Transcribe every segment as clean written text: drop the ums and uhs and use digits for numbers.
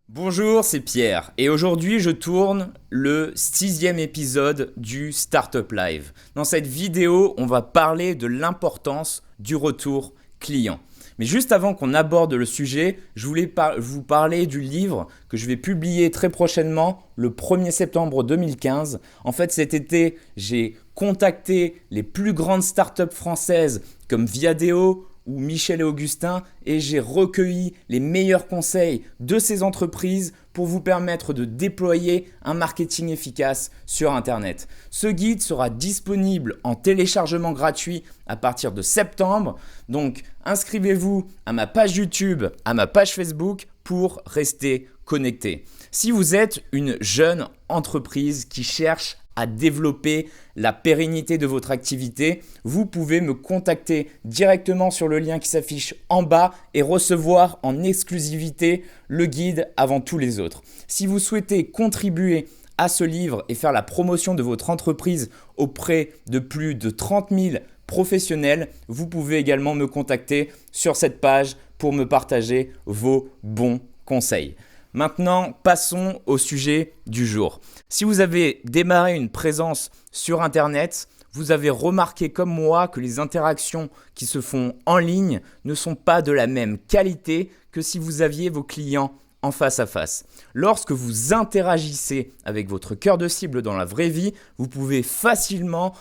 Bonjour, c'est Pierre et aujourd'hui je tourne le 6e épisode du Startup Live. Dans cette vidéo, on va parler de l'importance du retour client. Mais juste avant qu'on aborde le sujet, je voulais vous parler du livre que je vais publier très prochainement, le 1er septembre 2015. En fait, cet été, j'ai contacté les plus grandes startups françaises comme Viadeo ou Michel et Augustin et j'ai recueilli les meilleurs conseils de ces entreprises pour vous permettre de déployer un marketing efficace sur Internet. Ce guide sera disponible en téléchargement gratuit à partir de septembre. Donc inscrivez-vous à ma page YouTube, à ma page Facebook pour rester connecté. Si vous êtes une jeune entreprise qui cherche à développer la pérennité de votre activité, vous pouvez me contacter directement sur le lien qui s'affiche en bas et recevoir en exclusivité le guide avant tous les autres. Si vous souhaitez contribuer à ce livre et faire la promotion de votre entreprise auprès de plus de 30 000 professionnels, vous pouvez également me contacter sur cette page pour me partager vos bons conseils. Maintenant, passons au sujet du jour. Si vous avez démarré une présence sur Internet, vous avez remarqué comme moi que les interactions qui se font en ligne ne sont pas de la même qualité que si vous aviez vos clients en face à face. Lorsque vous interagissez avec votre cœur de cible dans la vraie vie, vous pouvez facilement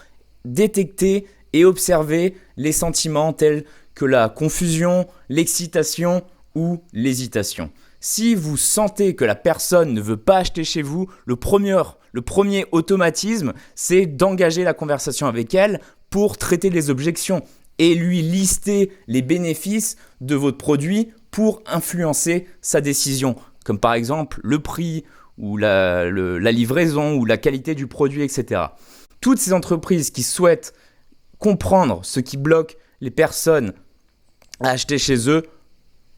détecter et observer les sentiments tels que la confusion, l'excitation ou l'hésitation. Si vous sentez que la personne ne veut pas acheter chez vous, le premier automatisme, c'est d'engager la conversation avec elle pour traiter les objections et lui lister les bénéfices de votre produit pour influencer sa décision, comme par exemple le prix ou la livraison ou la qualité du produit, etc. Toutes ces entreprises qui souhaitent comprendre ce qui bloque les personnes à acheter chez eux,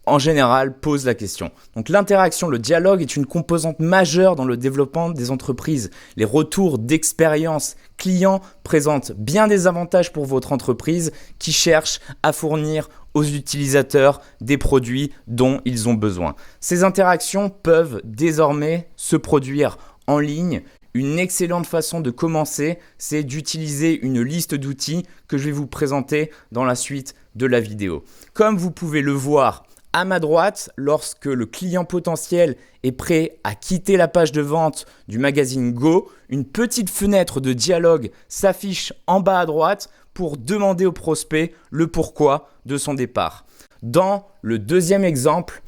en général, pose la question. Donc l'interaction, le dialogue est une composante majeure dans le développement des entreprises. Les retours d'expérience clients présentent bien des avantages pour votre entreprise qui cherche à fournir aux utilisateurs des produits dont ils ont besoin. Ces interactions peuvent désormais se produire en ligne. Une excellente façon de commencer, c'est d'utiliser une liste d'outils que je vais vous présenter dans la suite de la vidéo. Comme vous pouvez le voir, à ma droite, lorsque le client potentiel est prêt à quitter la page de vente du magazine Go, une petite fenêtre de dialogue s'affiche en bas à droite pour demander au prospect le pourquoi de son départ. Dans le deuxième exemple,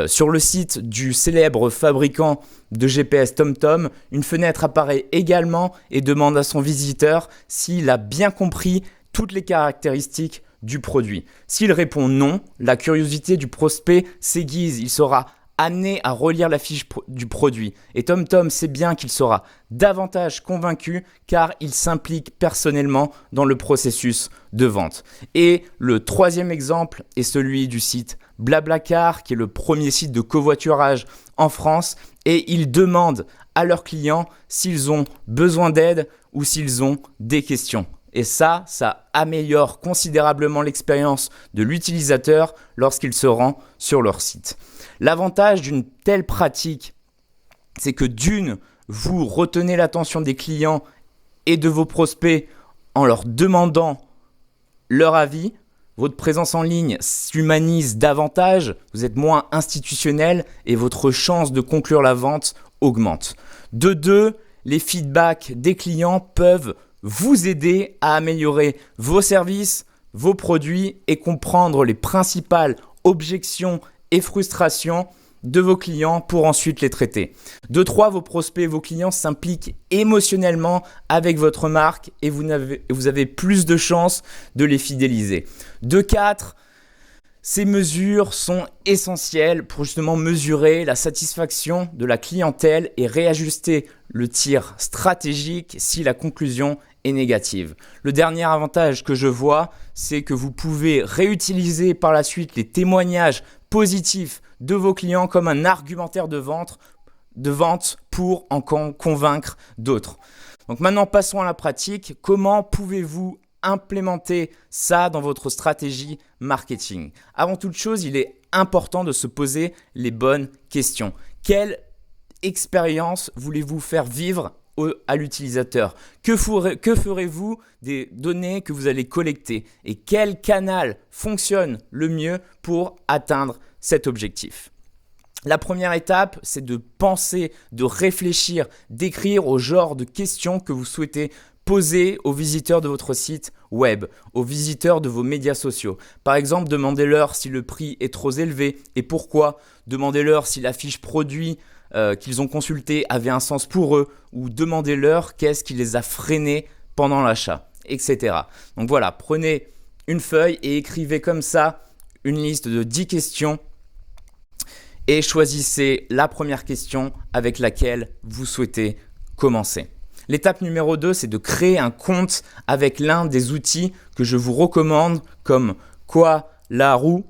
sur le site du célèbre fabricant de GPS TomTom, une fenêtre apparaît également et demande à son visiteur s'il a bien compris toutes les caractéristiques du produit. S'il répond non, la curiosité du prospect s'aiguise. Il sera amené à relire la fiche du produit. Et TomTom sait bien qu'il sera davantage convaincu car il s'implique personnellement dans le processus de vente. Et le troisième exemple est celui du site Blablacar, qui est le premier site de covoiturage en France. Et ils demandent à leurs clients s'ils ont besoin d'aide ou s'ils ont des questions. Et ça améliore considérablement l'expérience de l'utilisateur lorsqu'il se rend sur leur site. L'avantage d'une telle pratique, c'est que d'une, vous retenez l'attention des clients et de vos prospects en leur demandant leur avis. Votre présence en ligne s'humanise davantage, vous êtes moins institutionnel et votre chance de conclure la vente augmente. De deux, les feedbacks des clients peuvent vous aider à améliorer vos services, vos produits et comprendre les principales objections et frustrations de vos clients pour ensuite les traiter. De trois, vos prospects et vos clients s'impliquent émotionnellement avec votre marque et vous avez plus de chances de les fidéliser. De quatre, ces mesures sont essentielles pour justement mesurer la satisfaction de la clientèle et réajuster le tir stratégique si la conclusion est négative. Le dernier avantage que je vois, c'est que vous pouvez réutiliser par la suite les témoignages positifs de vos clients comme un argumentaire de vente pour en convaincre d'autres. Donc maintenant, passons à la pratique. Comment pouvez-vous implémenter ça dans votre stratégie marketing? Avant toute chose, il est important de se poser les bonnes questions. Quelle expérience voulez-vous faire vivre à l'utilisateur? Que ferez-vous des données que vous allez collecter? Et quel canal fonctionne le mieux pour atteindre cet objectif? La première étape, c'est de penser, de réfléchir, d'écrire au genre de questions que vous souhaitez poser aux visiteurs de votre site web, aux visiteurs de vos médias sociaux. Par exemple, demandez-leur si le prix est trop élevé et pourquoi. Demandez-leur si la fiche produit qu'ils ont consultée avait un sens pour eux, ou demandez-leur qu'est-ce qui les a freinés pendant l'achat, etc. Donc voilà, prenez une feuille et écrivez comme ça une liste de 10 questions et choisissez la première question avec laquelle vous souhaitez commencer. L'étape numéro 2, c'est de créer un compte avec l'un des outils que je vous recommande comme Quoi la roue,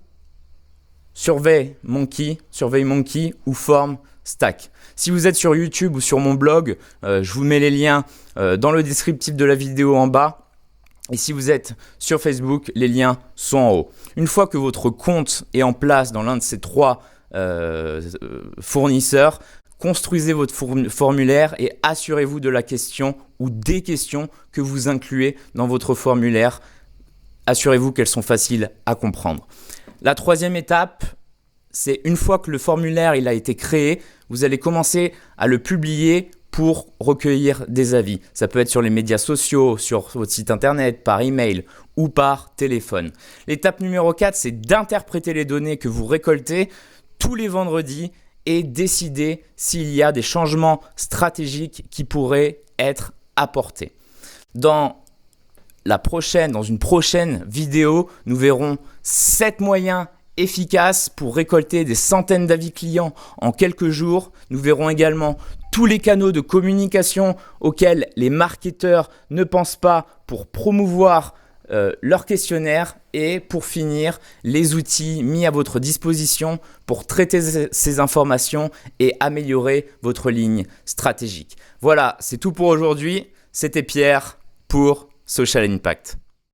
SurveyMonkey ou FormStack. Si vous êtes sur YouTube ou sur mon blog, je vous mets les liens dans le descriptif de la vidéo en bas. Et si vous êtes sur Facebook, les liens sont en haut. Une fois que votre compte est en place dans l'un de ces 3 fournisseurs, construisez votre formulaire et assurez-vous de la question ou des questions que vous incluez dans votre formulaire. Assurez-vous qu'elles sont faciles à comprendre. La troisième étape, c'est une fois que le formulaire il a été créé, vous allez commencer à le publier pour recueillir des avis. Ça peut être sur les médias sociaux, sur votre site internet, par email ou par téléphone. L'étape numéro 4, c'est d'interpréter les données que vous récoltez tous les vendredis et décider s'il y a des changements stratégiques qui pourraient être apportés. Dans une prochaine vidéo, nous verrons 7 moyens efficaces pour récolter des centaines d'avis clients en quelques jours. Nous verrons également tous les canaux de communication auxquels les marketeurs ne pensent pas pour promouvoir leur questionnaire et pour finir, les outils mis à votre disposition pour traiter ces informations et améliorer votre ligne stratégique. Voilà, c'est tout pour aujourd'hui. C'était Pierre pour Social Impact.